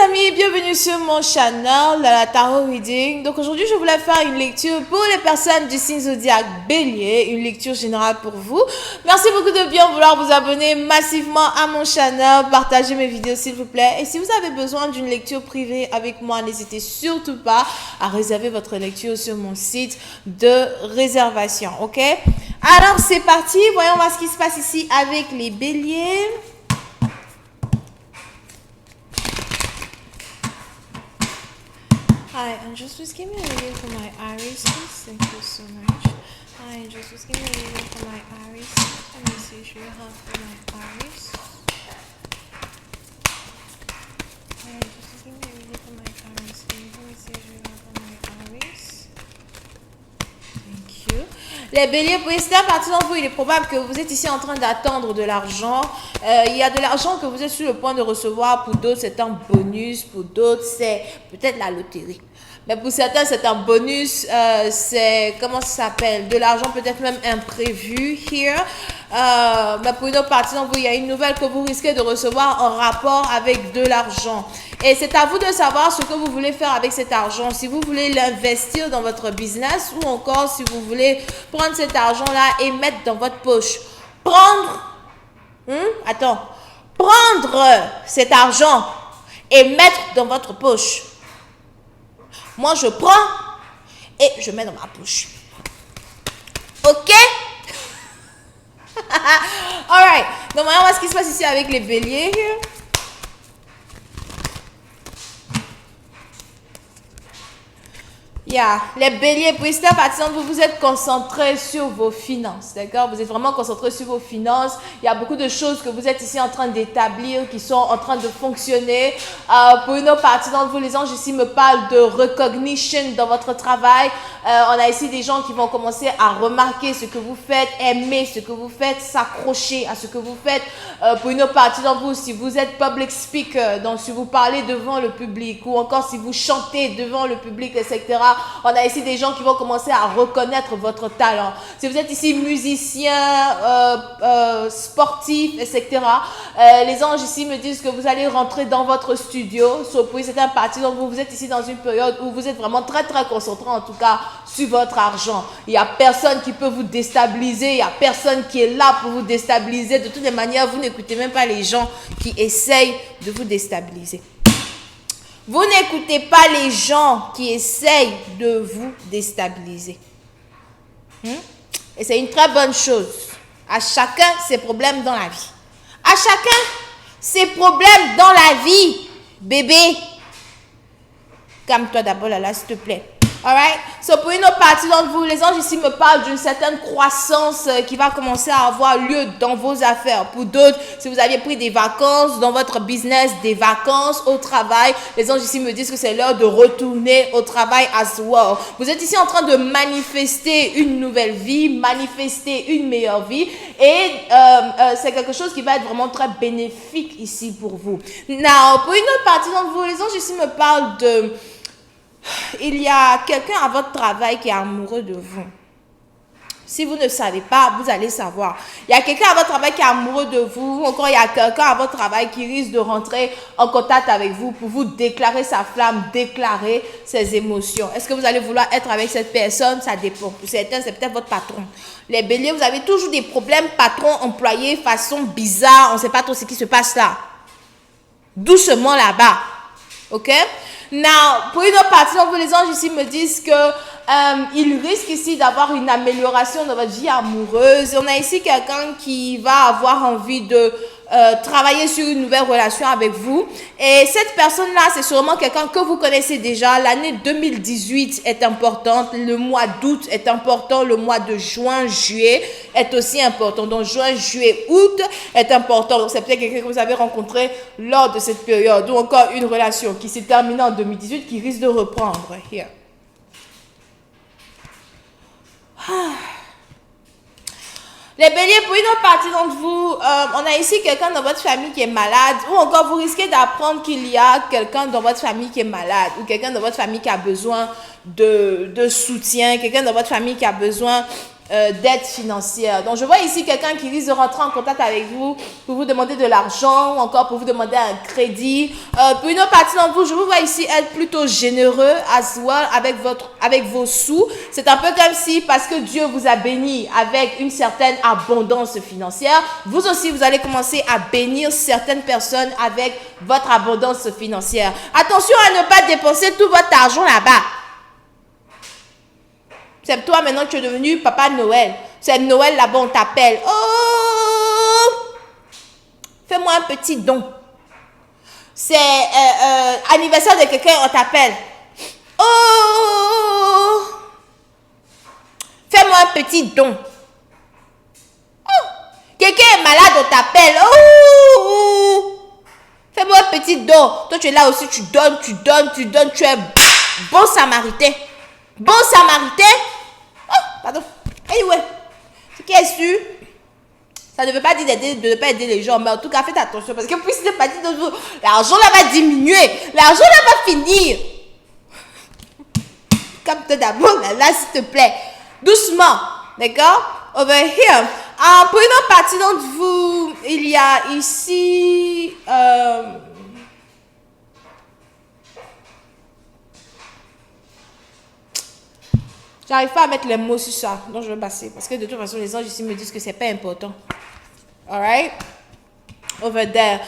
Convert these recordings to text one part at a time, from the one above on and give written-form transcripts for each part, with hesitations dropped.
amis, bienvenue sur mon channel, la Tarot Reading. Donc aujourd'hui, je voulais faire une lecture pour les personnes du signe zodiaque Bélier, une lecture générale pour vous. Merci beaucoup de bien vouloir vous abonner massivement à mon channel, partager mes vidéos s'il vous plaît. Et si vous avez besoin d'une lecture privée avec moi, n'hésitez surtout pas à réserver votre lecture sur mon site de réservation, ok? Alors c'est parti, voyons voir ce qui se passe ici avec les Béliers. Hi, Angels, please give me a reading for my Aries, please. Thank you so much. Hi, Angels, please give me a reading for my Aries. Let me see if you have for my Aries. Hi, Angels, please give me a reading for my Aries. Let me see if you have for my Aries. Thank you. Les béliers, pour certaines parties d'entre vous, il est probable que vous êtes ici en train d'attendre de l'argent. Il y a de l'argent que vous êtes sur le point de recevoir. Pour d'autres, c'est un bonus. Pour d'autres, c'est peut-être la loterie. Mais pour certains, c'est un bonus. C'est, comment ça s'appelle? De l'argent peut-être même imprévu. Here. Mais pour une autre partie d'entre vous, il y a une nouvelle que vous risquez de recevoir en rapport avec de l'argent. Et c'est à vous de savoir ce que vous voulez faire avec cet argent. Si vous voulez l'investir dans votre business ou encore si vous voulez prendre cet argent-là et mettre dans votre poche. Prendre cet argent et mettre dans votre poche. Moi, je prends et je mets dans ma poche. Ok? Alright. Donc, voyons voir ce qui se passe ici avec les béliers. Les béliers, pour certaines parties, vous êtes concentrés sur vos finances, d'accord? Vous êtes vraiment concentrés sur vos finances. Il y a beaucoup de choses que vous êtes ici en train d'établir, qui sont en train de fonctionner. Pour une autre partie d'entre vous, les anges ici me parlent de recognition dans votre travail. On a ici des gens qui vont commencer à remarquer ce que vous faites, aimer ce que vous faites, s'accrocher à ce que vous faites. Pour une autre partie d'entre vous, si vous êtes public speaker, donc si vous parlez devant le public, ou encore si vous chantez devant le public, etc., on a ici des gens qui vont commencer à reconnaître votre talent. Si vous êtes ici musicien, sportif, etc., les anges ici me disent que vous allez rentrer dans votre studio. Pour certaines parties, donc vous êtes ici dans une période où vous êtes vraiment très très concentré, en tout cas sur votre argent. Il n'y a personne qui peut vous déstabiliser, il n'y a personne qui est là pour vous déstabiliser. De toutes les manières, vous n'écoutez même pas les gens qui essayent de vous déstabiliser. Vous n'écoutez pas les gens qui essayent de vous déstabiliser. Et c'est une très bonne chose. À chacun ses problèmes dans la vie. À chacun ses problèmes dans la vie, bébé. Calme-toi d'abord là, s'il te plaît. Alright? So, pour une autre partie d'entre vous, les anges ici me parlent d'une certaine croissance qui va commencer à avoir lieu dans vos affaires. Pour d'autres, si vous aviez pris des vacances dans votre business, des vacances au travail, les anges ici me disent que c'est l'heure de retourner au travail as well. Vous êtes ici en train de manifester une nouvelle vie, manifester une meilleure vie et c'est quelque chose qui va être vraiment très bénéfique ici pour vous. Now, pour une autre partie d'entre vous, les anges ici me parlent de... Il y a quelqu'un à votre travail qui est amoureux de vous. Si vous ne savez pas, vous allez savoir. Il y a quelqu'un à votre travail qui est amoureux de vous. Ou encore, il y a quelqu'un à votre travail qui risque de rentrer en contact avec vous pour vous déclarer sa flamme, déclarer ses émotions. Est-ce que vous allez vouloir être avec cette personne? Ça dépend. Pour certains, c'est peut-être votre patron. Les béliers, vous avez toujours des problèmes patron-employé, façon bizarre. On ne sait pas trop ce qui se passe là. Doucement là-bas. Ok? Now, pour une autre partie, donc les anges ici me disent que il risque ici d'avoir une amélioration dans votre vie amoureuse. On a ici quelqu'un qui va avoir envie de travailler sur une nouvelle relation avec vous. Et cette personne-là, c'est sûrement quelqu'un que vous connaissez déjà. L'année 2018 est importante. Le mois d'août est important. Le mois de juin, juillet est aussi important. Donc, juin, juillet, août est important. Donc, c'est peut-être quelqu'un que vous avez rencontré lors de cette période. Ou encore une relation qui s'est terminée en 2018 qui risque de reprendre. Here. Les béliers, pour une autre partie d'entre vous, on a ici quelqu'un dans votre famille qui est malade, ou encore vous risquez d'apprendre qu'il y a quelqu'un dans votre famille qui est malade, ou quelqu'un dans votre famille qui a besoin de soutien, quelqu'un dans votre famille qui a besoin d'aide financière. Donc, je vois ici quelqu'un qui risque de rentrer en contact avec vous pour vous demander de l'argent ou encore pour vous demander un crédit. Pour une autre partie d'entre vous, je vous vois ici être plutôt généreux as well avec vos sous. C'est un peu comme si, parce que Dieu vous a béni avec une certaine abondance financière, vous aussi, vous allez commencer à bénir certaines personnes avec votre abondance financière. Attention à ne pas dépenser tout votre argent là-bas. C'est toi maintenant que tu es devenu Papa Noël. C'est Noël là-bas, on t'appelle. Oh! Fais-moi un petit don. C'est anniversaire de quelqu'un, on t'appelle. Oh! Fais-moi un petit don. Oh! Quelqu'un est malade, on t'appelle. Oh! Fais-moi un petit don. Toi, tu es là aussi, tu donnes. Tu es bon samaritain. Bon samaritain. Oh, pardon. Anyway, ce qui est sûr, ça ne veut pas dire de ne pas aider les gens, mais en tout cas, faites attention parce que puis c'est pas dit de vous, l'argent là va diminuer, l'argent là va finir. Capte d'abord là, s'il te plaît. Doucement, d'accord? Over here. Pour une autre partie d'entre vous, il y a ici... J'arrive pas à mettre les mots sur ça, donc je vais passer. Parce que de toute façon, les anges ici me disent que c'est pas important. Alright? Over there.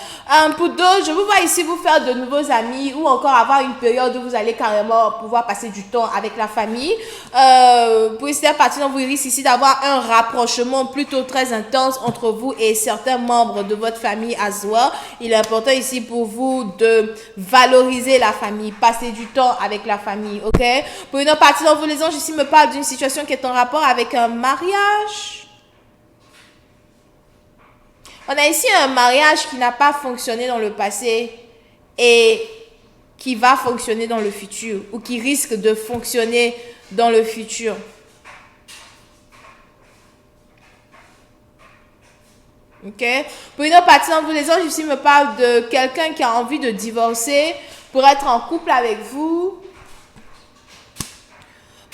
Pour d'autres, je vous vois ici vous faire de nouveaux amis ou encore avoir une période où vous allez carrément pouvoir passer du temps avec la famille. Pour certaines parties, vous risquez ici d'avoir un rapprochement plutôt très intense entre vous et certains membres de votre famille as well. Il est important ici pour vous de valoriser la famille, passer du temps avec la famille, ok? Pour une autre partie d'entre vous, les anges ici me parlent d'une situation qui est en rapport avec un mariage. On a ici un mariage qui n'a pas fonctionné dans le passé et qui va fonctionner dans le futur ou qui risque de fonctionner dans le futur. Ok? Pour une autre partie d'entre vous, les anges ici me parlent de quelqu'un qui a envie de divorcer pour être en couple avec vous.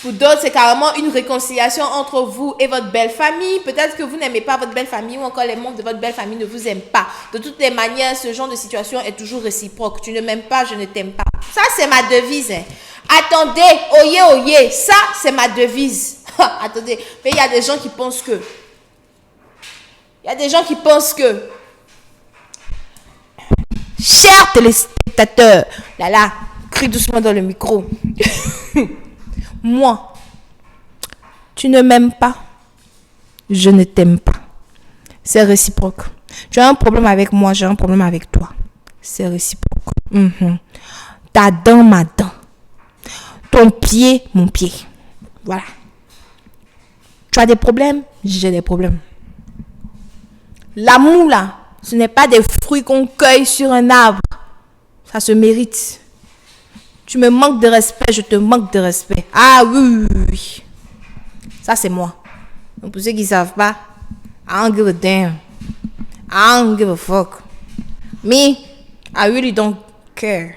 Pour d'autres, c'est carrément une réconciliation entre vous et votre belle famille. Peut-être que vous n'aimez pas votre belle famille ou encore les membres de votre belle famille ne vous aiment pas. De toutes les manières, ce genre de situation est toujours réciproque. Tu ne m'aimes pas, je ne t'aime pas. Ça, c'est ma devise. Hein. Attendez, oyez, oyez. Ça, c'est ma devise. Attendez, mais il y a des gens qui pensent que... Chers téléspectateurs, là, crie doucement dans le micro. Moi, tu ne m'aimes pas, je ne t'aime pas. C'est réciproque. Tu as un problème avec moi, j'ai un problème avec toi. C'est réciproque. Ta dent, ma dent. Ton pied, mon pied. Voilà. Tu as des problèmes, j'ai des problèmes. L'amour, là, ce n'est pas des fruits qu'on cueille sur un arbre. Ça se mérite. Tu me manques de respect, je te manque de respect. Ah oui. Ça, c'est moi. Donc, pour ceux qui ne savent pas, I don't give a damn. I don't give a fuck. Me, I really don't care.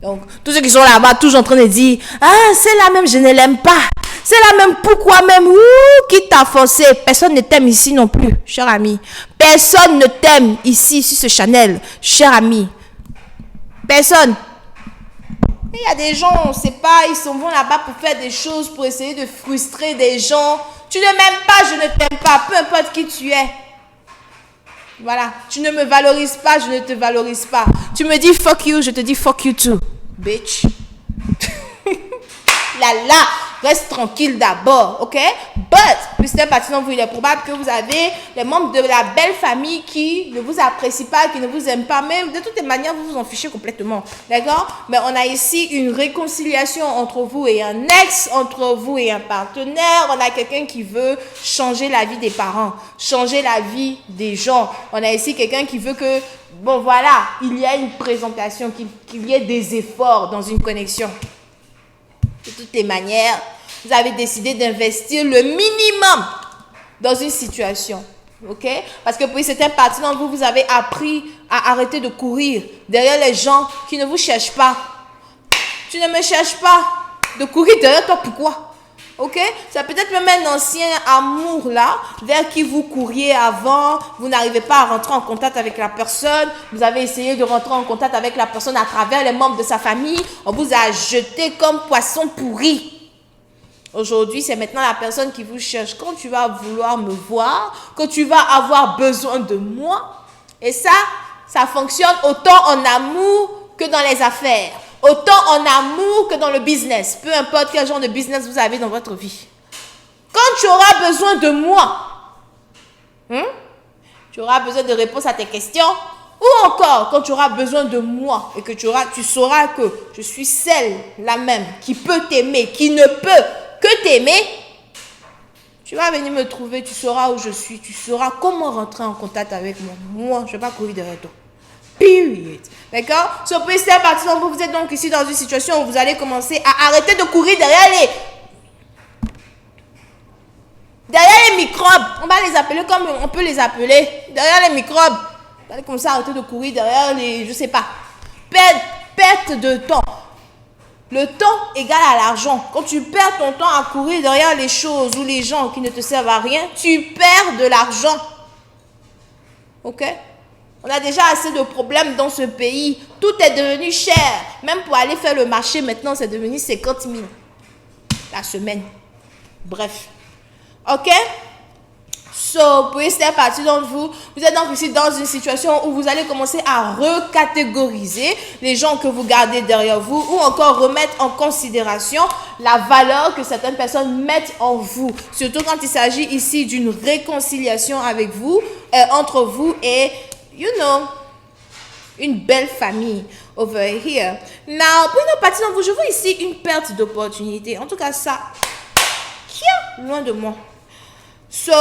Donc, tous ceux qui sont là-bas, toujours en train de dire, ah, c'est la même, je ne l'aime pas. C'est la même, pourquoi même? Qui t'a forcé? Personne ne t'aime ici non plus, cher ami. Personne ne t'aime ici, sur ce Chanel, cher ami. Personne. Il y a des gens, on ne sait pas, ils s'en vont là-bas pour faire des choses, pour essayer de frustrer des gens. Tu ne m'aimes pas, je ne t'aime pas, peu importe qui tu es. Voilà, tu ne me valorises pas, je ne te valorise pas. Tu me dis fuck you, je te dis fuck you too, bitch. Là, reste tranquille d'abord, ok? But, puisque maintenant il est probable que vous avez les membres de la belle famille qui ne vous apprécient pas, qui ne vous aiment pas, mais de toutes les manières, vous vous en fichez complètement, d'accord? Mais on a ici une réconciliation entre vous et un ex, entre vous et un partenaire. On a quelqu'un qui veut changer la vie des parents, changer la vie des gens. On a ici quelqu'un qui veut que, bon voilà, il y a une présentation, qu'il y ait des efforts dans une connexion. De toutes les manières, vous avez décidé d'investir le minimum dans une situation. Ok? Parce que pour certaines parties d'entre vous, vous avez appris à arrêter de courir derrière les gens qui ne vous cherchent pas. Tu ne me cherches pas de courir derrière toi. Pourquoi? Ok? C'est peut-être même un ancien amour là, vers qui vous couriez avant, vous n'arrivez pas à rentrer en contact avec la personne, vous avez essayé de rentrer en contact avec la personne à travers les membres de sa famille, on vous a jeté comme poisson pourri. Aujourd'hui, c'est maintenant la personne qui vous cherche. Quand tu vas vouloir me voir, quand tu vas avoir besoin de moi, et ça fonctionne autant en amour que dans les affaires. Autant en amour que dans le business. Peu importe quel genre de business vous avez dans votre vie. Quand tu auras besoin de moi, tu auras besoin de réponses à tes questions. Ou encore, quand tu auras besoin de moi et que tu sauras que je suis celle, la même, qui peut t'aimer, qui ne peut que t'aimer, tu vas venir me trouver, tu sauras où je suis, tu sauras comment rentrer en contact avec moi. Moi, je ne vais pas courir derrière toi. Period. D'accord? So, pour cette partie, vous êtes donc ici dans une situation où vous allez commencer à arrêter de courir derrière les microbes. On va les appeler comme on peut les appeler. Derrière les microbes. Vous allez commencer à arrêter de courir derrière les, je sais pas, perte de temps. Le temps égale à l'argent. Quand tu perds ton temps à courir derrière les choses ou les gens qui ne te servent à rien, tu perds de l'argent. Ok? On a déjà assez de problèmes dans ce pays. Tout est devenu cher. Même pour aller faire le marché, maintenant, c'est devenu 50 000 la semaine. Bref. Ok? So, pour cette partie d'entre vous, vous êtes donc ici dans une situation où vous allez commencer à recatégoriser les gens que vous gardez derrière vous ou encore remettre en considération la valeur que certaines personnes mettent en vous. Surtout quand il s'agit ici d'une réconciliation avec vous, entre vous et, you know, une belle famille over here. Now, pour une partie d'entre vous, je vois ici une perte d'opportunité. En tout cas, ça, loin de moi. So,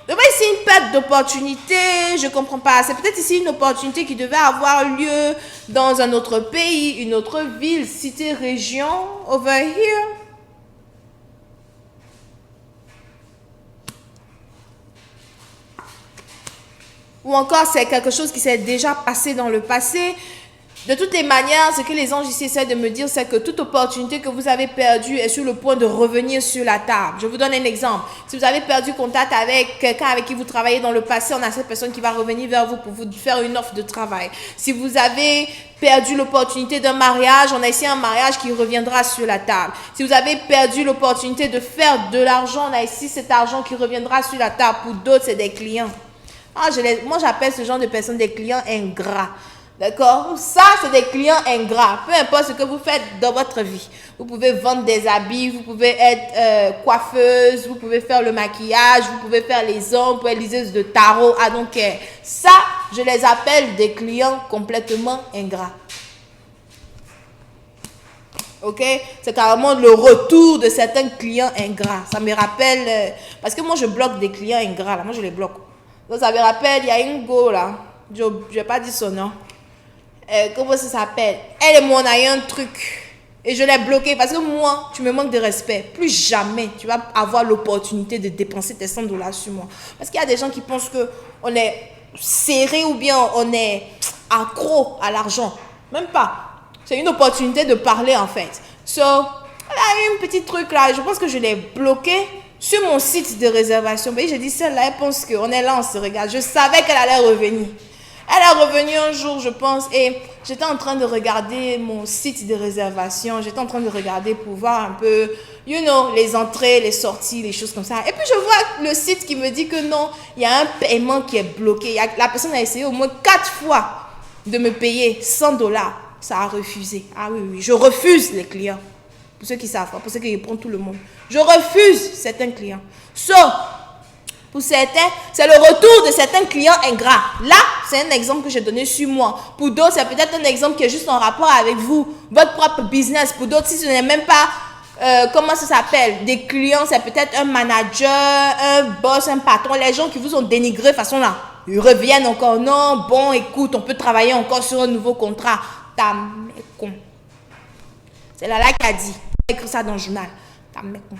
je vois ici une perte d'opportunité, je ne comprends pas. C'est peut-être ici une opportunité qui devait avoir lieu dans un autre pays, une autre ville, cité, région, over here. Ou encore, c'est quelque chose qui s'est déjà passé dans le passé. De toutes les manières, ce que les anges ici essaient de me dire, c'est que toute opportunité que vous avez perdue est sur le point de revenir sur la table. Je vous donne un exemple. Si vous avez perdu contact avec quelqu'un avec qui vous travaillez dans le passé, on a cette personne qui va revenir vers vous pour vous faire une offre de travail. Si vous avez perdu l'opportunité d'un mariage, on a ici un mariage qui reviendra sur la table. Si vous avez perdu l'opportunité de faire de l'argent, on a ici cet argent qui reviendra sur la table. Pour d'autres, c'est des clients. Moi, j'appelle ce genre de personnes des clients ingrats. D'accord? Ça, c'est des clients ingrats. Peu importe ce que vous faites dans votre vie. Vous pouvez vendre des habits, vous pouvez être coiffeuse, vous pouvez faire le maquillage, vous pouvez faire les ongles, vous pouvez être liseuse de tarot. I don't care. Ça, je les appelle des clients complètement ingrats. Ok? C'est carrément le retour de certains clients ingrats. Ça me rappelle... parce que moi, je bloque des clients ingrats. Là. Moi, je les bloque. Donc, ça me rappelle, il y a une go là. Je n'ai pas dit son nom. Comment ça s'appelle? Elle et moi, on a eu un truc. Et je l'ai bloqué parce que moi, tu me manques de respect. Plus jamais tu vas avoir l'opportunité de dépenser tes $100 sur moi. Parce qu'il y a des gens qui pensent qu'on est serré ou bien on est accro à l'argent. Même pas. C'est une opportunité de parler en fait. So, elle a eu un petit truc là. Je pense que je l'ai bloqué sur mon site de réservation. J'ai dit, celle-là, elle pense qu'on est là, on se regarde. Je savais qu'elle allait revenir. Elle est revenue un jour, je pense, et j'étais en train de regarder mon site de réservation. J'étais en train de regarder pour voir un peu, you know, les entrées, les sorties, les choses comme ça. Et puis, je vois le site qui me dit que non, il y a un paiement qui est bloqué. La personne a essayé au moins 4 fois de me payer $100. Ça a refusé. Ah oui, oui, je refuse les clients. Pour ceux qui savent, pour ceux qui répondent tout le monde. Je refuse certains clients. Pour certains, c'est le retour de certains clients ingrats. Là, c'est un exemple que j'ai donné sur moi. Pour d'autres, c'est peut-être un exemple qui est juste en rapport avec vous, votre propre business. Pour d'autres, si ce n'est même pas, comment ça s'appelle, des clients, c'est peut-être un manager, un boss, un patron, les gens qui vous ont dénigré de façon là. Ils reviennent encore, non, bon, écoute, on peut travailler encore sur un nouveau contrat. Ta mec con. C'est là qui a dit, écrit ça dans le journal. Ta mec con.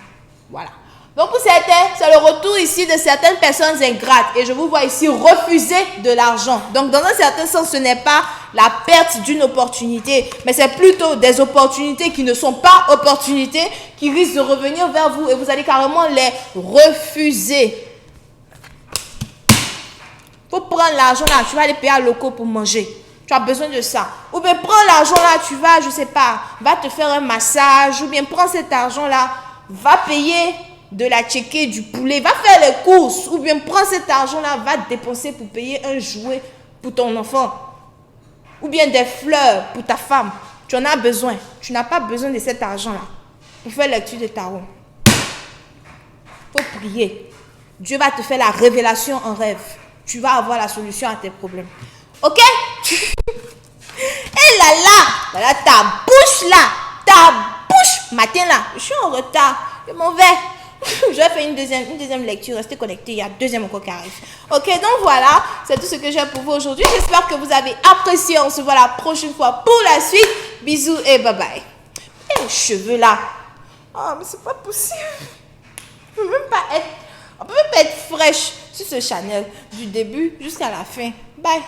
Voilà. Donc pour certains, c'est le retour ici de certaines personnes ingrates. Et je vous vois ici refuser de l'argent. Donc dans un certain sens, ce n'est pas la perte d'une opportunité, mais c'est plutôt des opportunités qui ne sont pas opportunités, qui risquent de revenir vers vous et vous allez carrément les refuser. Pour prendre l'argent là, tu vas aller payer à locaux pour manger. Tu as besoin de ça. Ou bien prends l'argent là, tu vas, je sais pas, va te faire un massage. Ou bien prends cet argent là, va payer de la tchéké, du poulet, va faire les courses. Ou bien prends cet argent là, va dépenser pour payer un jouet pour ton enfant. Ou bien des fleurs pour ta femme. Tu en as besoin. Tu n'as pas besoin de cet argent là pour faire lecture de tarot. Faut prier. Dieu va te faire la révélation en rêve. Tu vas avoir la solution à tes problèmes. Ok? Et là, ta bouche, matin là, je suis en retard, je m'en vais. Je vais faire une deuxième lecture, restez connectés, il y a deuxième encore qui arrive. Ok, donc voilà, c'est tout ce que j'ai pour vous aujourd'hui. J'espère que vous avez apprécié. On se voit la prochaine fois pour la suite. Bisous et bye bye. Et les cheveux là. Oh, mais c'est pas possible. On peut même pas être fraîche sur ce Chanel du début jusqu'à la fin. Bye.